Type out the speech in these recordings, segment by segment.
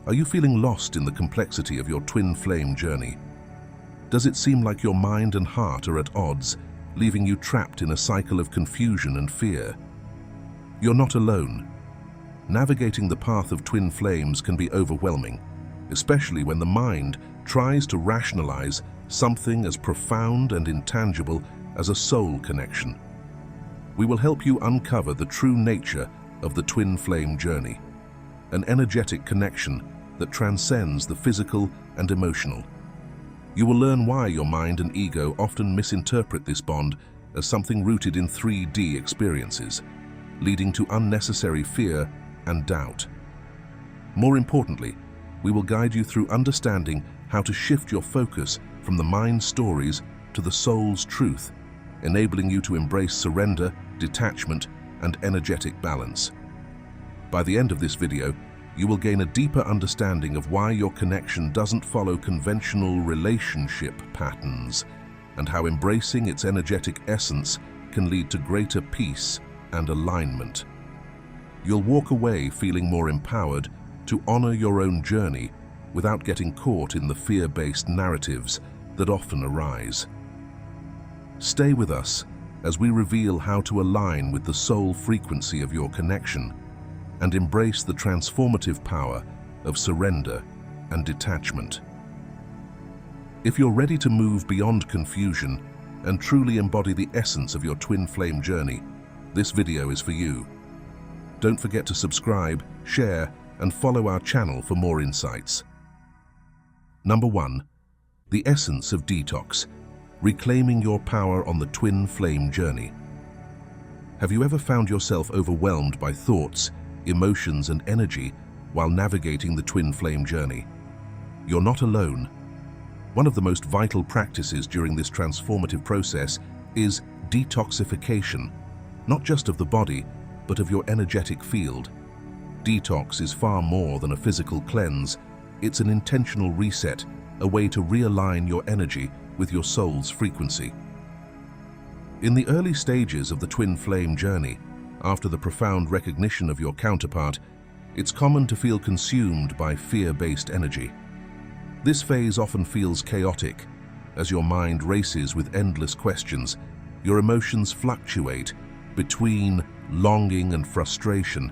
Are you feeling lost in the complexity of your twin flame journey? Does it seem like your mind and heart are at odds, leaving you trapped in a cycle of confusion and fear? You're not alone. Navigating the path of twin flames can be overwhelming, especially when the mind tries to rationalize something as profound and intangible as a soul connection. We will help you uncover the true nature of the twin flame journey, an energetic connection that transcends the physical and emotional. You will learn why your mind and ego often misinterpret this bond as something rooted in 3D experiences, leading to unnecessary fear and doubt. More importantly, we will guide you through understanding how to shift your focus from the mind's stories to the soul's truth, enabling you to embrace surrender, detachment, and energetic balance. By the end of this video, you will gain a deeper understanding of why your connection doesn't follow conventional relationship patterns and how embracing its energetic essence can lead to greater peace and alignment. You'll walk away feeling more empowered to honor your own journey without getting caught in the fear-based narratives that often arise. Stay with us as we reveal how to align with the soul frequency of your connection and embrace the transformative power of surrender and detachment. If you're ready to move beyond confusion and truly embody the essence of your twin flame journey, this video is for you. Don't forget to subscribe, share, and follow our channel for more insights. Number 1. The essence of detox, reclaiming your power on the twin flame journey. Have you ever found yourself overwhelmed by thoughts, emotions, and energy while navigating the twin flame journey? You're not alone. One of the most vital practices during this transformative process is detoxification, not just of the body, but of your energetic field. Detox is far more than a physical cleanse. It's an intentional reset, a way to realign your energy with your soul's frequency. In the early stages of the twin flame journey, after the profound recognition of your counterpart, it's common to feel consumed by fear-based energy. This phase often feels chaotic, as your mind races with endless questions. Your emotions fluctuate between longing and frustration,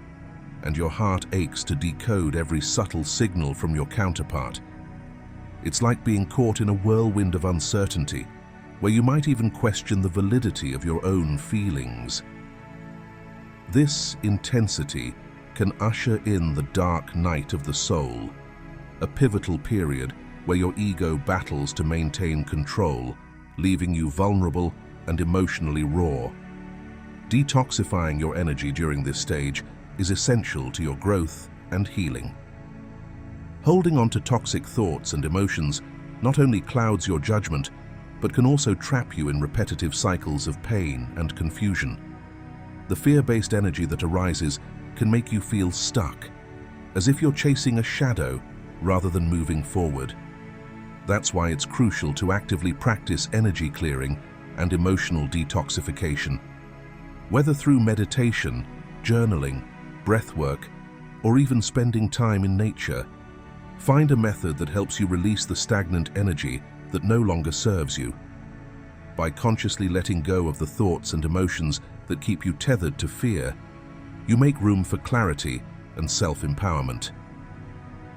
and your heart aches to decode every subtle signal from your counterpart. It's like being caught in a whirlwind of uncertainty, where you might even question the validity of your own feelings. This intensity can usher in the dark night of the soul, a pivotal period where your ego battles to maintain control, leaving you vulnerable and emotionally raw. Detoxifying your energy during this stage is essential to your growth and healing. Holding on to toxic thoughts and emotions not only clouds your judgment, but can also trap you in repetitive cycles of pain and confusion. The fear-based energy that arises can make you feel stuck, as if you're chasing a shadow rather than moving forward. That's why it's crucial to actively practice energy clearing and emotional detoxification. Whether through meditation, journaling, breathwork, or even spending time in nature, find a method that helps you release the stagnant energy that no longer serves you. By consciously letting go of the thoughts and emotions that keep you tethered to fear, you make room for clarity and self-empowerment.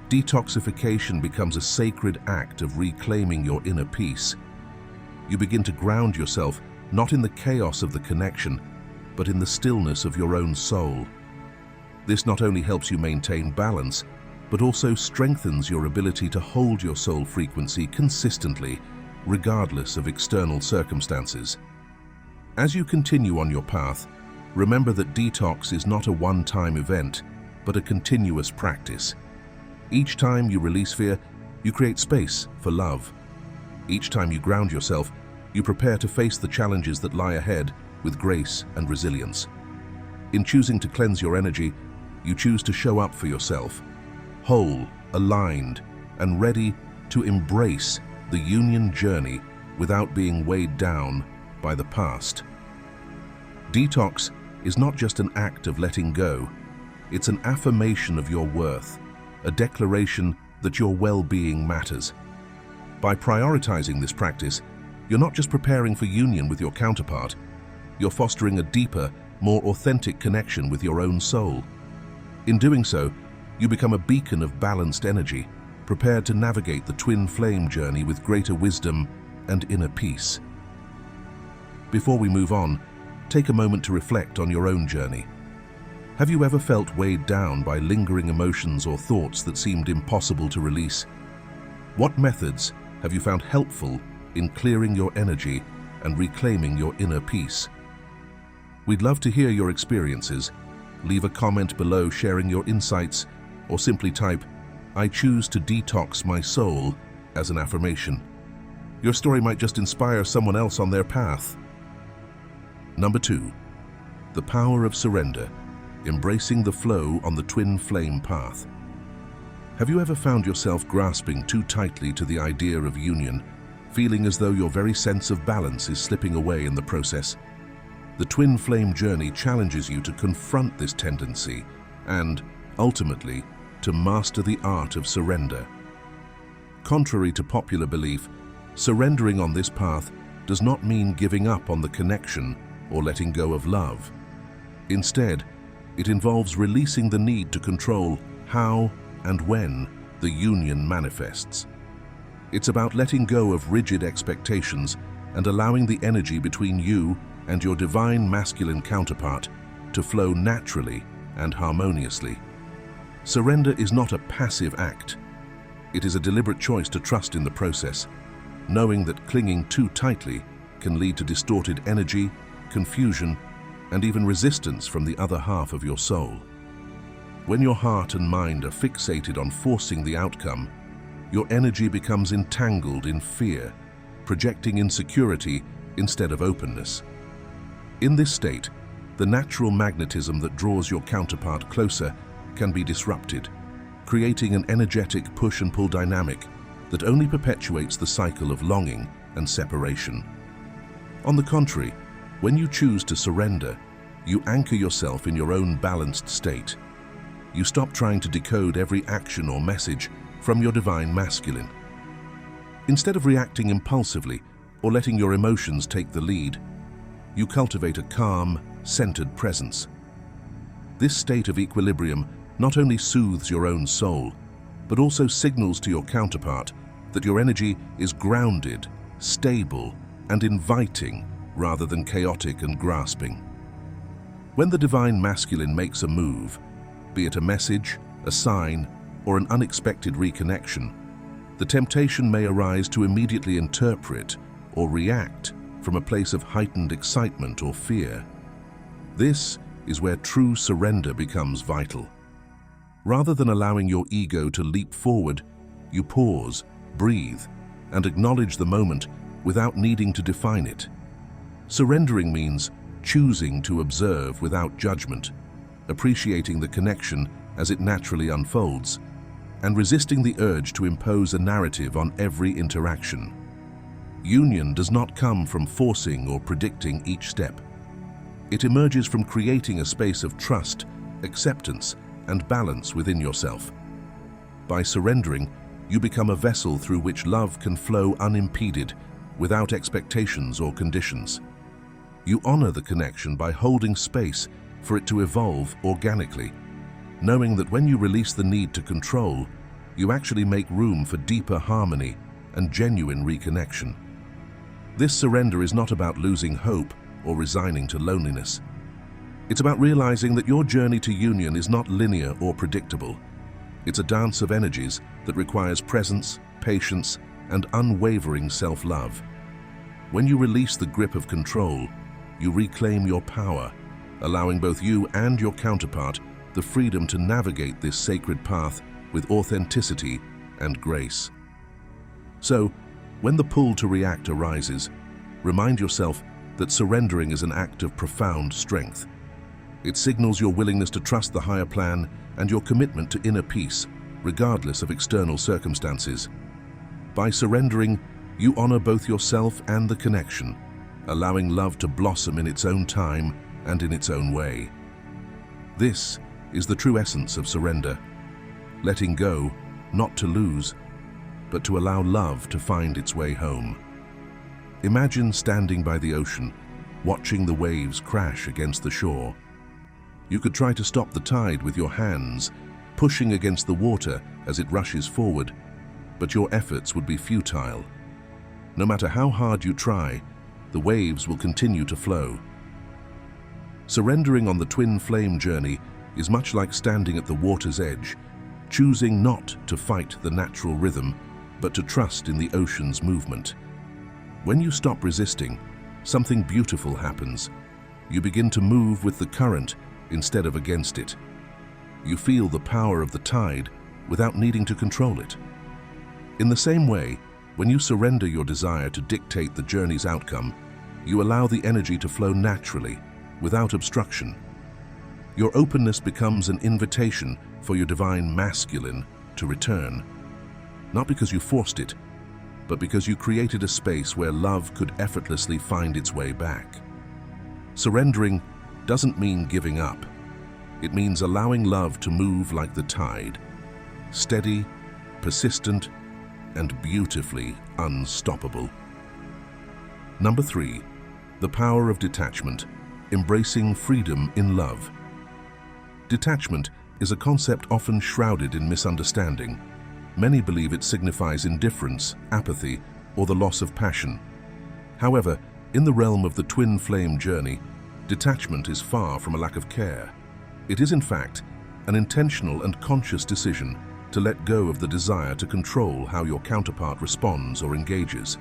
Detoxification becomes a sacred act of reclaiming your inner peace. You begin to ground yourself not in the chaos of the connection, but in the stillness of your own soul. This not only helps you maintain balance, but also strengthens your ability to hold your soul frequency consistently, regardless of external circumstances. As you continue on your path, remember that detox is not a one-time event, but a continuous practice. Each time you release fear, you create space for love. Each time you ground yourself, you prepare to face the challenges that lie ahead with grace and resilience. In choosing to cleanse your energy, you choose to show up for yourself, whole, aligned, and ready to embrace the union journey without being weighed down by the past. Detox is not just an act of letting go, it's an affirmation of your worth, a declaration that your well-being matters. By prioritizing this practice, you're not just preparing for union with your counterpart, you're fostering a deeper, more authentic connection with your own soul. In doing so, you become a beacon of balanced energy, prepared to navigate the twin flame journey with greater wisdom and inner peace. Before we move on, take a moment to reflect on your own journey. Have you ever felt weighed down by lingering emotions or thoughts that seemed impossible to release? What methods have you found helpful in clearing your energy and reclaiming your inner peace? We'd love to hear your experiences. Leave a comment below sharing your insights, or simply type, "I choose to detox my soul," as an affirmation. Your story might just inspire someone else on their path. Number 2, the power of surrender, embracing the flow on the twin flame path. Have you ever found yourself grasping too tightly to the idea of union, feeling as though your very sense of balance is slipping away in the process? The twin flame journey challenges you to confront this tendency and, ultimately, to master the art of surrender. Contrary to popular belief, surrendering on this path does not mean giving up on the connection or letting go of love. Instead, it involves releasing the need to control how and when the union manifests. It's about letting go of rigid expectations and allowing the energy between you and your divine masculine counterpart to flow naturally and harmoniously. Surrender is not a passive act. It is a deliberate choice to trust in the process, knowing that clinging too tightly can lead to distorted energy, confusion, and even resistance from the other half of your soul. When your heart and mind are fixated on forcing the outcome, your energy becomes entangled in fear, projecting insecurity instead of openness. In this state, the natural magnetism that draws your counterpart closer can be disrupted, creating an energetic push and pull dynamic that only perpetuates the cycle of longing and separation. On the contrary, when you choose to surrender, you anchor yourself in your own balanced state. You stop trying to decode every action or message from your divine masculine. Instead of reacting impulsively or letting your emotions take the lead, you cultivate a calm, centered presence. This state of equilibrium not only soothes your own soul, but also signals to your counterpart that your energy is grounded, stable, and inviting rather than chaotic and grasping. When the divine masculine makes a move, be it a message, a sign, or an unexpected reconnection, the temptation may arise to immediately interpret or react from a place of heightened excitement or fear. This is where true surrender becomes vital. Rather than allowing your ego to leap forward, you pause, breathe, and acknowledge the moment without needing to define it. Surrendering means choosing to observe without judgment, appreciating the connection as it naturally unfolds, and resisting the urge to impose a narrative on every interaction. Union does not come from forcing or predicting each step. It emerges from creating a space of trust, acceptance, and balance within yourself. By surrendering, you become a vessel through which love can flow unimpeded, without expectations or conditions. You honor the connection by holding space for it to evolve organically, knowing that when you release the need to control, you actually make room for deeper harmony and genuine reconnection. This surrender is not about losing hope or resigning to loneliness. It's about realizing that your journey to union is not linear or predictable. It's a dance of energies that requires presence, patience, and unwavering self-love. When you release the grip of control, you reclaim your power, allowing both you and your counterpart the freedom to navigate this sacred path with authenticity and grace. So, when the pull to react arises, remind yourself that surrendering is an act of profound strength. It signals your willingness to trust the higher plan and your commitment to inner peace, regardless of external circumstances. By surrendering, you honor both yourself and the connection, allowing love to blossom in its own time and in its own way. This is the true essence of surrender. letting go, not to lose, but to allow love to find its way home. Imagine standing by the ocean, watching the waves crash against the shore. You could try to stop the tide with your hands, pushing against the water as it rushes forward, but your efforts would be futile. No matter how hard you try, the waves will continue to flow. Surrendering on the twin flame journey is much like standing at the water's edge, choosing not to fight the natural rhythm, but to trust in the ocean's movement. When you stop resisting, something beautiful happens. You begin to move with the current instead of against it. You feel the power of the tide without needing to control it. In the same way, when you surrender your desire to dictate the journey's outcome, you allow the energy to flow naturally, without obstruction. Your openness becomes an invitation for your divine masculine to return, not because you forced it, but because you created a space where love could effortlessly find its way back. Surrendering doesn't mean giving up. It means allowing love to move like the tide, steady, persistent, and beautifully unstoppable. Number 3, the power of detachment, embracing freedom in love. Detachment is a concept often shrouded in misunderstanding. Many believe it signifies indifference, apathy, or the loss of passion. However, in the realm of the twin flame journey, detachment is far from a lack of care. It is, in fact, an intentional and conscious decision to let go of the desire to control how your counterpart responds or engages.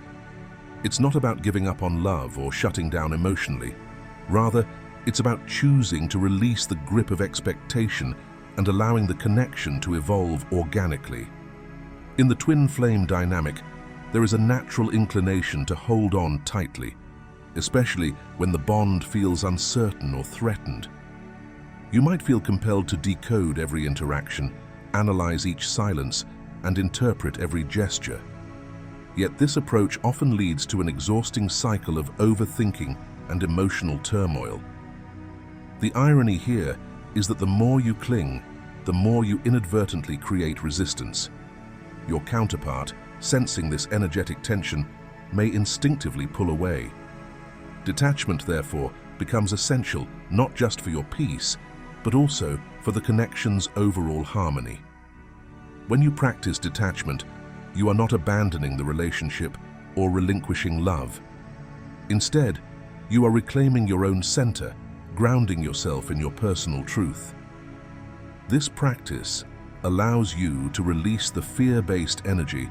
It's not about giving up on love or shutting down emotionally. Rather, it's about choosing to release the grip of expectation and allowing the connection to evolve organically. In the twin flame dynamic, there is a natural inclination to hold on tightly, especially when the bond feels uncertain or threatened. You might feel compelled to decode every interaction, analyze each silence, and interpret every gesture. Yet this approach often leads to an exhausting cycle of overthinking and emotional turmoil. The irony here is that the more you cling, the more you inadvertently create resistance. Your counterpart, sensing this energetic tension, may instinctively pull away. Detachment, therefore, becomes essential not just for your peace, but also for the connection's overall harmony. When you practice detachment, you are not abandoning the relationship or relinquishing love. Instead, you are reclaiming your own center, grounding yourself in your personal truth. This practice allows you to release the fear-based energy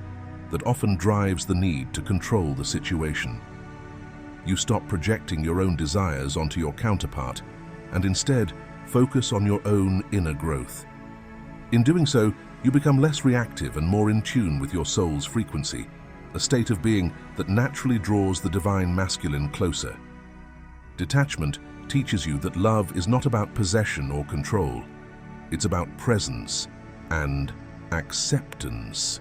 that often drives the need to control the situation. You stop projecting your own desires onto your counterpart and instead focus on your own inner growth. In doing so, you become less reactive and more in tune with your soul's frequency, a state of being that naturally draws the divine masculine closer. Detachment teaches you that love is not about possession or control. It's about presence and acceptance.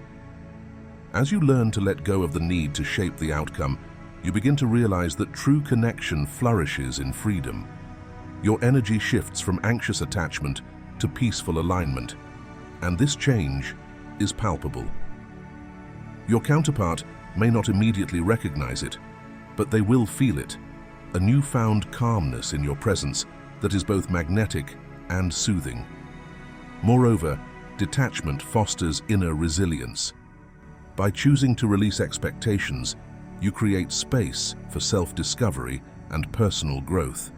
As you learn to let go of the need to shape the outcome, you begin to realize that true connection flourishes in freedom. Your energy shifts from anxious attachment to peaceful alignment, and this change is palpable. Your counterpart may not immediately recognize it, but they will feel it, a newfound calmness in your presence that is both magnetic and soothing. Moreover, detachment fosters inner resilience. By choosing to release expectations, you create space for self-discovery and personal growth.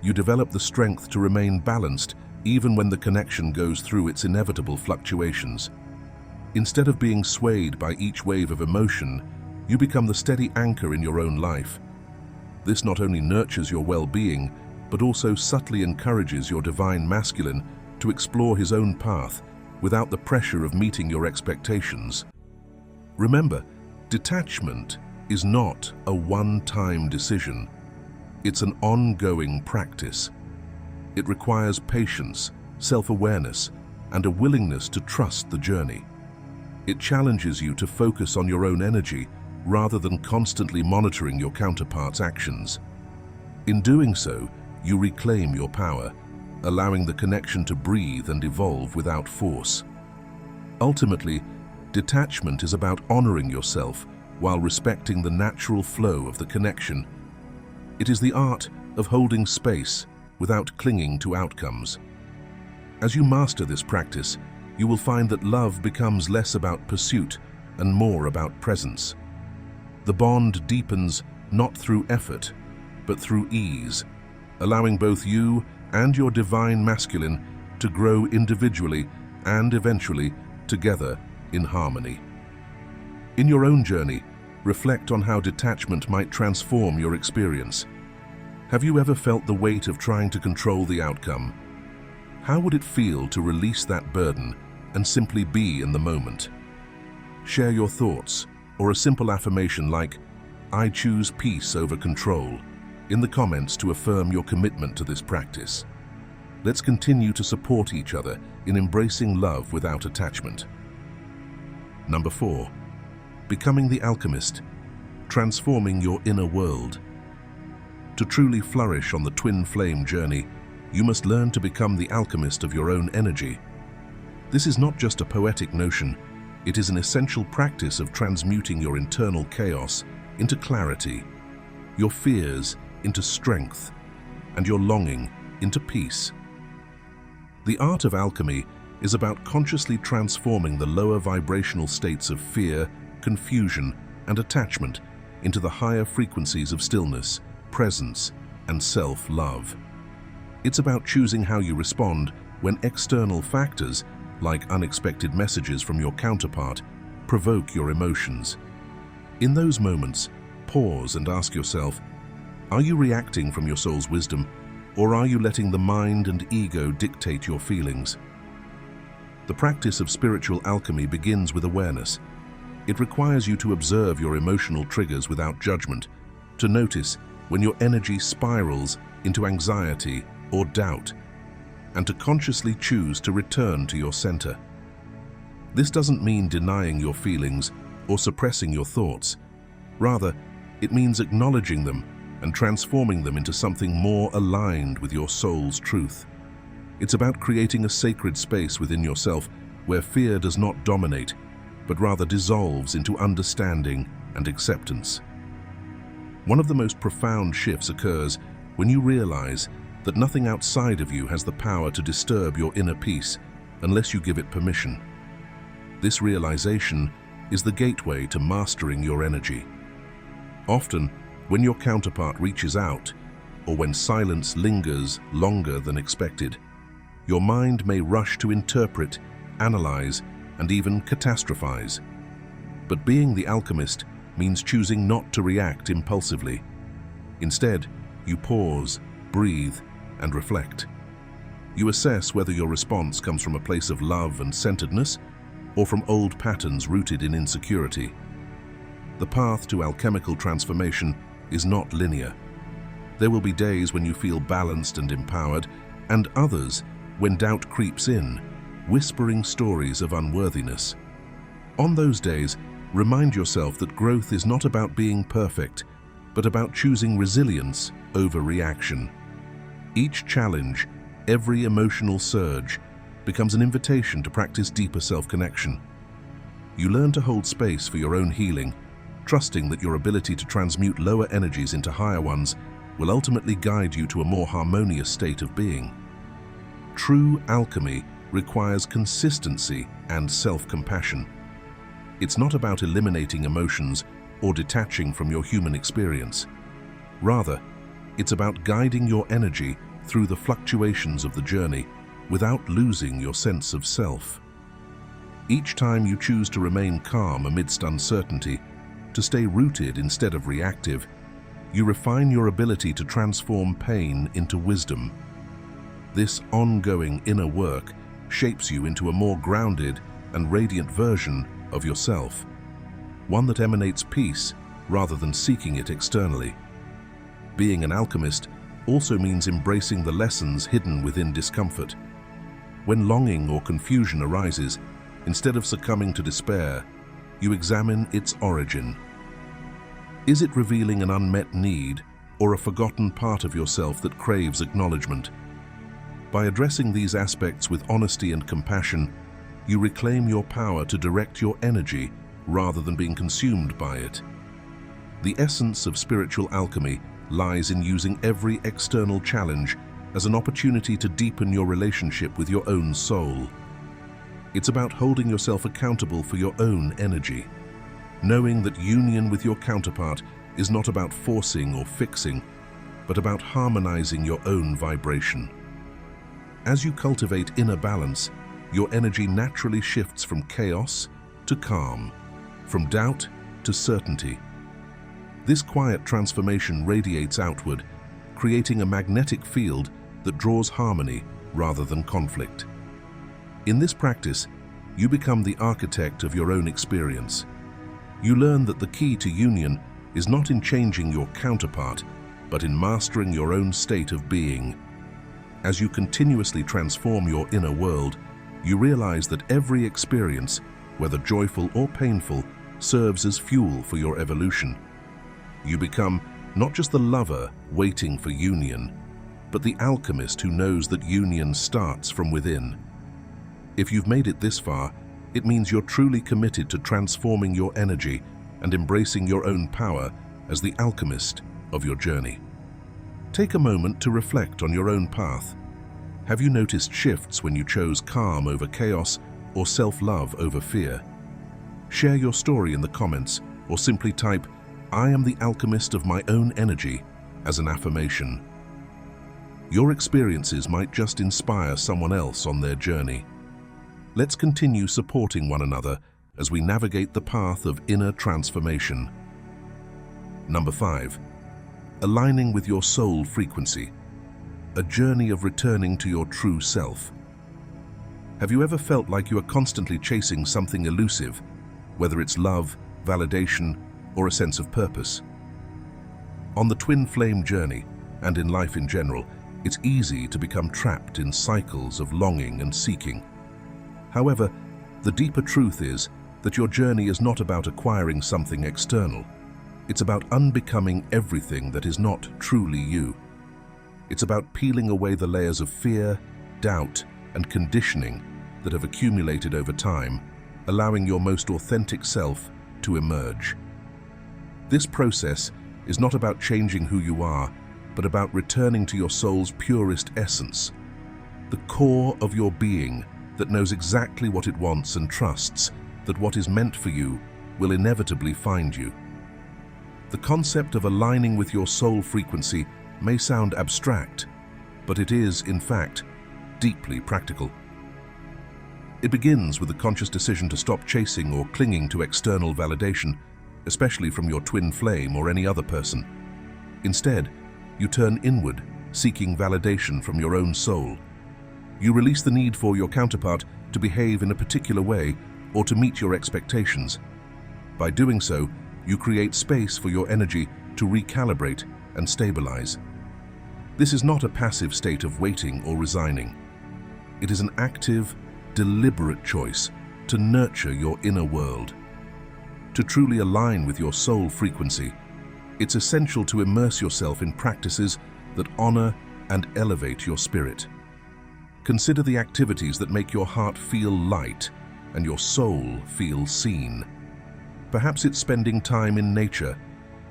You develop the strength to remain balanced even when the connection goes through its inevitable fluctuations. Instead of being swayed by each wave of emotion, you become the steady anchor in your own life. This not only nurtures your well-being, but also subtly encourages your divine masculine to explore his own path without the pressure of meeting your expectations. Remember, detachment is not a one-time decision. It's an ongoing practice. It requires patience, self-awareness, and a willingness to trust the journey. It challenges you to focus on your own energy rather than constantly monitoring your counterpart's actions. In doing so, you reclaim your power, allowing the connection to breathe and evolve without force. Ultimately, detachment is about honoring yourself while respecting the natural flow of the connection. It is the art of holding space without clinging to outcomes. As you master this practice, you will find that love becomes less about pursuit and more about presence. The bond deepens not through effort, but through ease, allowing both you and your divine masculine to grow individually and eventually together in harmony. In your own journey, reflect on how detachment might transform your experience. Have you ever felt the weight of trying to control the outcome? How would it feel to release that burden and simply be in the moment? Share your thoughts or a simple affirmation like, "I choose peace over control," in the comments to affirm your commitment to this practice. Let's continue to support each other in embracing love without attachment. Number 4. Becoming the alchemist, transforming your inner world. To truly flourish on the twin flame journey, you must learn to become the alchemist of your own energy. This is not just a poetic notion, it is an essential practice of transmuting your internal chaos into clarity, your fears into strength, and your longing into peace. The art of alchemy is about consciously transforming the lower vibrational states of fear, confusion, and attachment into the higher frequencies of stillness, presence, and self-love. It's about choosing how you respond when external factors, like unexpected messages from your counterpart, provoke your emotions. In those moments, pause and ask yourself, are you reacting from your soul's wisdom, or are you letting the mind and ego dictate your feelings? The practice of spiritual alchemy begins with awareness. It requires you to observe your emotional triggers without judgment, to notice when your energy spirals into anxiety or doubt, and to consciously choose to return to your center. This doesn't mean denying your feelings or suppressing your thoughts. Rather, it means acknowledging them and transforming them into something more aligned with your soul's truth. It's about creating a sacred space within yourself where fear does not dominate, but rather dissolves into understanding and acceptance. One of the most profound shifts occurs when you realize that nothing outside of you has the power to disturb your inner peace unless you give it permission. This realization is the gateway to mastering your energy. Often, when your counterpart reaches out, or when silence lingers longer than expected, your mind may rush to interpret, analyze, and even catastrophize. But being the alchemist means choosing not to react impulsively. Instead, you pause, breathe, and reflect. You assess whether your response comes from a place of love and centeredness, or from old patterns rooted in insecurity. The path to alchemical transformation is not linear. There will be days when you feel balanced and empowered, and others when doubt creeps in, whispering stories of unworthiness. On those days, remind yourself that growth is not about being perfect, but about choosing resilience over reaction. Each challenge, every emotional surge, becomes an invitation to practice deeper self-connection. You learn to hold space for your own healing, trusting that your ability to transmute lower energies into higher ones will ultimately guide you to a more harmonious state of being. True alchemy requires consistency and self-compassion. It's not about eliminating emotions or detaching from your human experience. Rather, it's about guiding your energy through the fluctuations of the journey without losing your sense of self. Each time you choose to remain calm amidst uncertainty, to stay rooted instead of reactive, you refine your ability to transform pain into wisdom. This ongoing inner work shapes you into a more grounded and radiant version of yourself, one that emanates peace rather than seeking it externally. Being an alchemist also means embracing the lessons hidden within discomfort. When longing or confusion arises, instead of succumbing to despair, you examine its origin. Is it revealing an unmet need or a forgotten part of yourself that craves acknowledgement? By addressing these aspects with honesty and compassion, You reclaim your power to direct your energy rather than being consumed by it. The essence of spiritual alchemy lies in using every external challenge as an opportunity to deepen your relationship with your own soul. It's about holding yourself accountable for your own energy, knowing that union with your counterpart is not about forcing or fixing, but about harmonizing your own vibration. As you cultivate inner balance, your energy naturally shifts from chaos to calm, from doubt to certainty. This quiet transformation radiates outward, creating a magnetic field that draws harmony rather than conflict. In this practice, you become the architect of your own experience. You learn that the key to union is not in changing your counterpart, but in mastering your own state of being. As you continuously transform your inner world, you realize that every experience, whether joyful or painful, serves as fuel for your evolution. You become not just the lover waiting for union, but the alchemist who knows that union starts from within. If you've made it this far, it means you're truly committed to transforming your energy and embracing your own power as the alchemist of your journey. Take a moment to reflect on your own path. Have you noticed shifts when you chose calm over chaos or self-love over fear? Share your story in the comments or simply type, "I am the alchemist of my own energy," as an affirmation. Your experiences might just inspire someone else on their journey. Let's continue supporting one another as we navigate the path of inner transformation. Number 5. Aligning with your soul frequency. A journey of returning to your true self. Have you ever felt like you are constantly chasing something elusive, whether it's love, validation, or a sense of purpose? On the twin flame journey, and in life in general, it's easy to become trapped in cycles of longing and seeking. However, the deeper truth is that your journey is not about acquiring something external. It's about unbecoming everything that is not truly you. It's about peeling away the layers of fear, doubt, and conditioning that have accumulated over time, allowing your most authentic self to emerge. This process is not about changing who you are, but about returning to your soul's purest essence, the core of your being that knows exactly what it wants and trusts that what is meant for you will inevitably find you. The concept of aligning with your soul frequency may sound abstract, but it is, in fact, deeply practical. It begins with a conscious decision to stop chasing or clinging to external validation, especially from your twin flame or any other person. Instead, you turn inward, seeking validation from your own soul. You release the need for your counterpart to behave in a particular way or to meet your expectations. By doing so, you create space for your energy to recalibrate and stabilize. This is not a passive state of waiting or resigning. It is an active, deliberate choice to nurture your inner world. To truly align with your soul frequency, it's essential to immerse yourself in practices that honor and elevate your spirit. Consider the activities that make your heart feel light and your soul feel seen. Perhaps it's spending time in nature,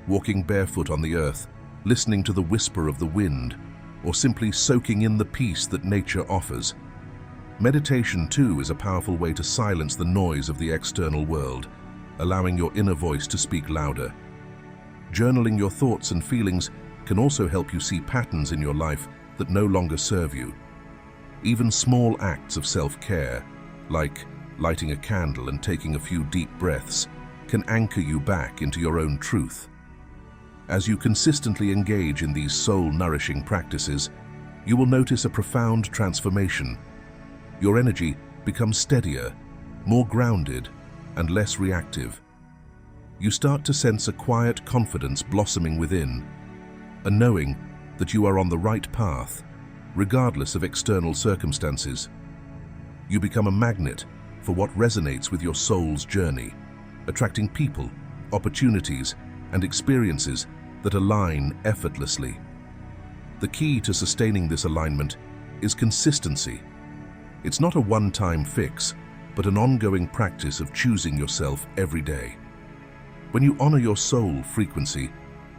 walking barefoot on the earth, listening to the whisper of the wind, or simply soaking in the peace that nature offers. Meditation, too, is a powerful way to silence the noise of the external world, allowing your inner voice to speak louder. Journaling your thoughts and feelings can also help you see patterns in your life that no longer serve you. Even small acts of self-care, like lighting a candle and taking a few deep breaths, can anchor you back into your own truth. As you consistently engage in these soul-nourishing practices, you will notice a profound transformation. Your energy becomes steadier, more grounded, and less reactive. You start to sense a quiet confidence blossoming within, a knowing that you are on the right path, regardless of external circumstances. You become a magnet for what resonates with your soul's journey, attracting people, opportunities, and experiences that align effortlessly. The key to sustaining this alignment is consistency. It's not a one-time fix, but an ongoing practice of choosing yourself every day. When you honor your soul frequency,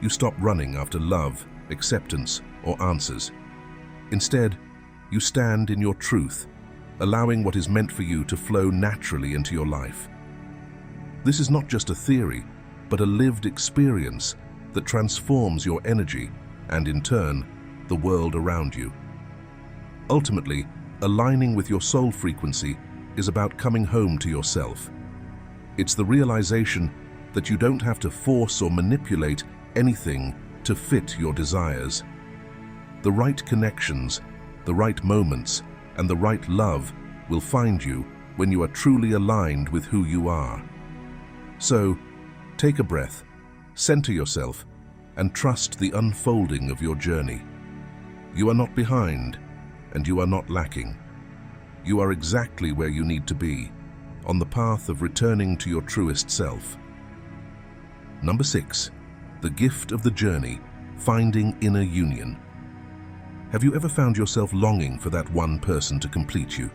you stop running after love, acceptance, or answers. Instead, you stand in your truth, allowing what is meant for you to flow naturally into your life. This is not just a theory, but a lived experience that transforms your energy and, in turn, the world around you. Ultimately, aligning with your soul frequency is about coming home to yourself. It's the realization that you don't have to force or manipulate anything to fit your desires. The right connections, the right moments, and the right love will find you when you are truly aligned with who you are. So, take a breath, center yourself, and trust the unfolding of your journey. You are not behind, and you are not lacking. You are exactly where you need to be, on the path of returning to your truest self. Number 6, the gift of the journey, finding inner union. Have you ever found yourself longing for that one person to complete you?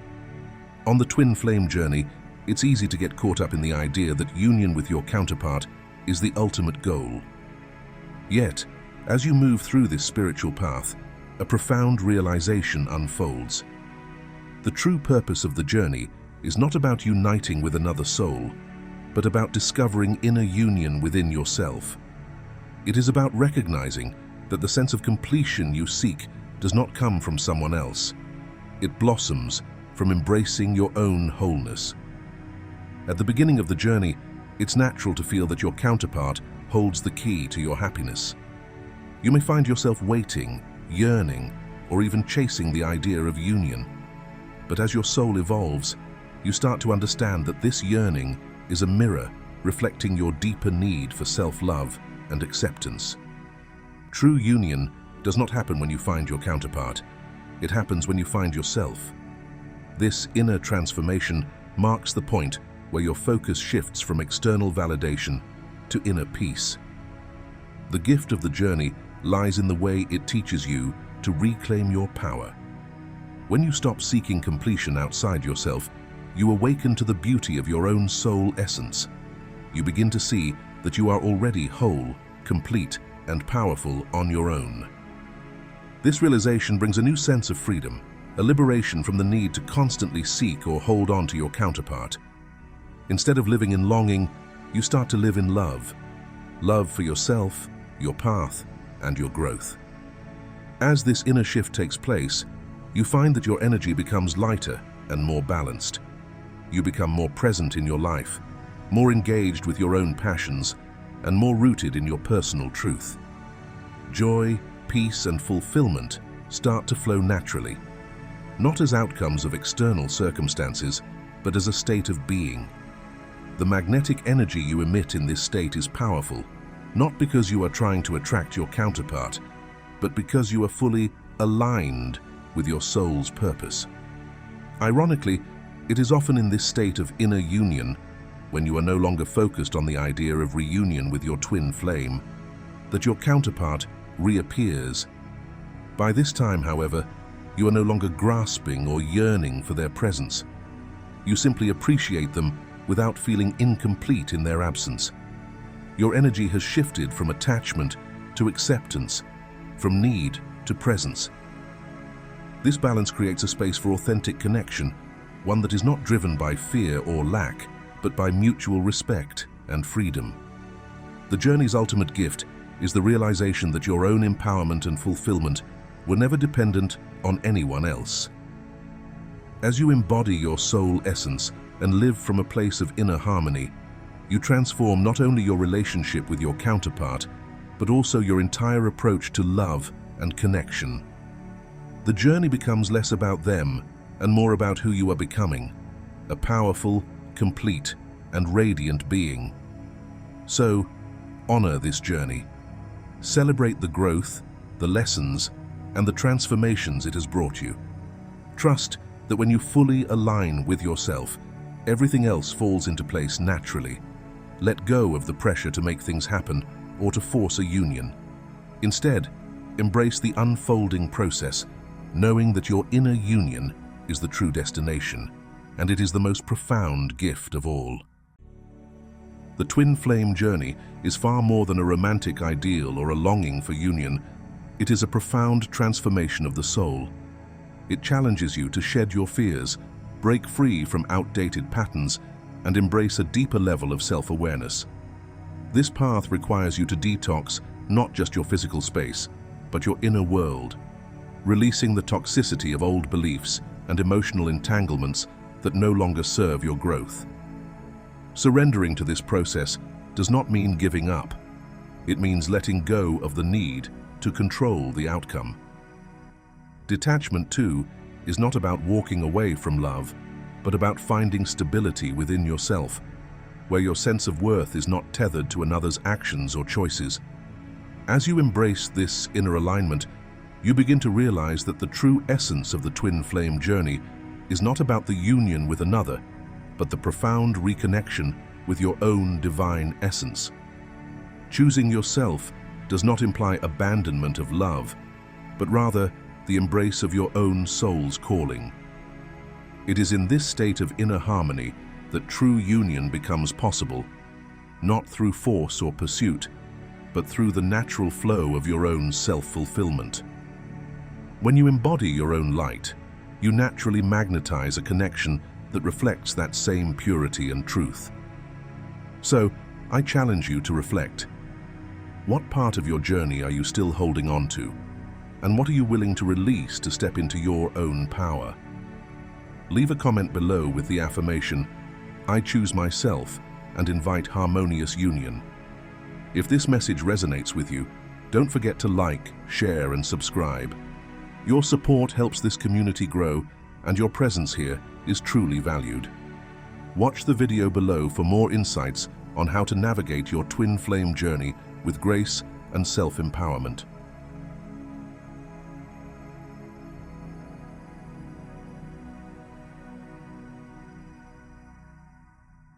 On the twin flame journey, it's easy to get caught up in the idea that union with your counterpart is the ultimate goal. Yet, as you move through this spiritual path, a profound realization unfolds. The true purpose of the journey is not about uniting with another soul, but about discovering inner union within yourself. It is about recognizing that the sense of completion you seek does not come from someone else. It blossoms from embracing your own wholeness. At the beginning of the journey, it's natural to feel that your counterpart holds the key to your happiness. You may find yourself waiting, yearning, or even chasing the idea of union. But as your soul evolves, you start to understand that this yearning is a mirror reflecting your deeper need for self-love and acceptance. True union does not happen when you find your counterpart. It happens when you find yourself. This inner transformation marks the point where your focus shifts from external validation to inner peace. The gift of the journey lies in the way it teaches you to reclaim your power. When you stop seeking completion outside yourself, you awaken to the beauty of your own soul essence. You begin to see that you are already whole, complete, and powerful on your own. This realization brings a new sense of freedom, a liberation from the need to constantly seek or hold on to your counterpart. Instead of living in longing, you start to live in love. Love for yourself, your path, and your growth. As this inner shift takes place, you find that your energy becomes lighter and more balanced. You become more present in your life, more engaged with your own passions, and more rooted in your personal truth. Joy, peace, and fulfillment start to flow naturally, not as outcomes of external circumstances, but as a state of being. The magnetic energy you emit in this state is powerful, not because you are trying to attract your counterpart, but because you are fully aligned with your soul's purpose. Ironically, it is often in this state of inner union, when you are no longer focused on the idea of reunion with your twin flame, that your counterpart reappears. By this time, however, you are no longer grasping or yearning for their presence. You simply appreciate them without feeling incomplete in their absence. Your energy has shifted from attachment to acceptance, from need to presence. This balance creates a space for authentic connection, one that is not driven by fear or lack, but by mutual respect and freedom. The journey's ultimate gift is the realization that your own empowerment and fulfillment were never dependent on anyone else. As you embody your soul essence and live from a place of inner harmony, you transform not only your relationship with your counterpart, but also your entire approach to love and connection. The journey becomes less about them and more about who you are becoming, a powerful, complete, and radiant being. So, honor this journey. Celebrate the growth, the lessons, and the transformations it has brought you. Trust that when you fully align with yourself, everything else falls into place naturally. Let go of the pressure to make things happen or to force a union. Instead, embrace the unfolding process, knowing that your inner union is the true destination. and it is the most profound gift of all. The twin flame journey is far more than a romantic ideal or a longing for union. It is a profound transformation of the soul. It challenges you to shed your fears, break free from outdated patterns, and embrace a deeper level of self-awareness. This path requires you to detox not just your physical space, but your inner world, releasing the toxicity of old beliefs and emotional entanglements that no longer serve your growth. Surrendering to this process does not mean giving up. It means letting go of the need to control the outcome. Detachment, too, is not about walking away from love, but about finding stability within yourself, where your sense of worth is not tethered to another's actions or choices. As you embrace this inner alignment, you begin to realize that the true essence of the twin flame journey is not about the union with another, but the profound reconnection with your own divine essence. Choosing yourself does not imply abandonment of love, but rather the embrace of your own soul's calling. It is in this state of inner harmony that true union becomes possible, not through force or pursuit, but through the natural flow of your own self-fulfillment. When you embody your own light, you naturally magnetize a connection that reflects that same purity and truth. So, I challenge you to reflect. What part of your journey are you still holding on to? And what are you willing to release to step into your own power? Leave a comment below with the affirmation, "I choose myself," and invite harmonious union. If this message resonates with you, don't forget to like, share, and subscribe. Your support helps this community grow, and your presence here is truly valued. Watch the video below for more insights on how to navigate your twin flame journey with grace and self-empowerment.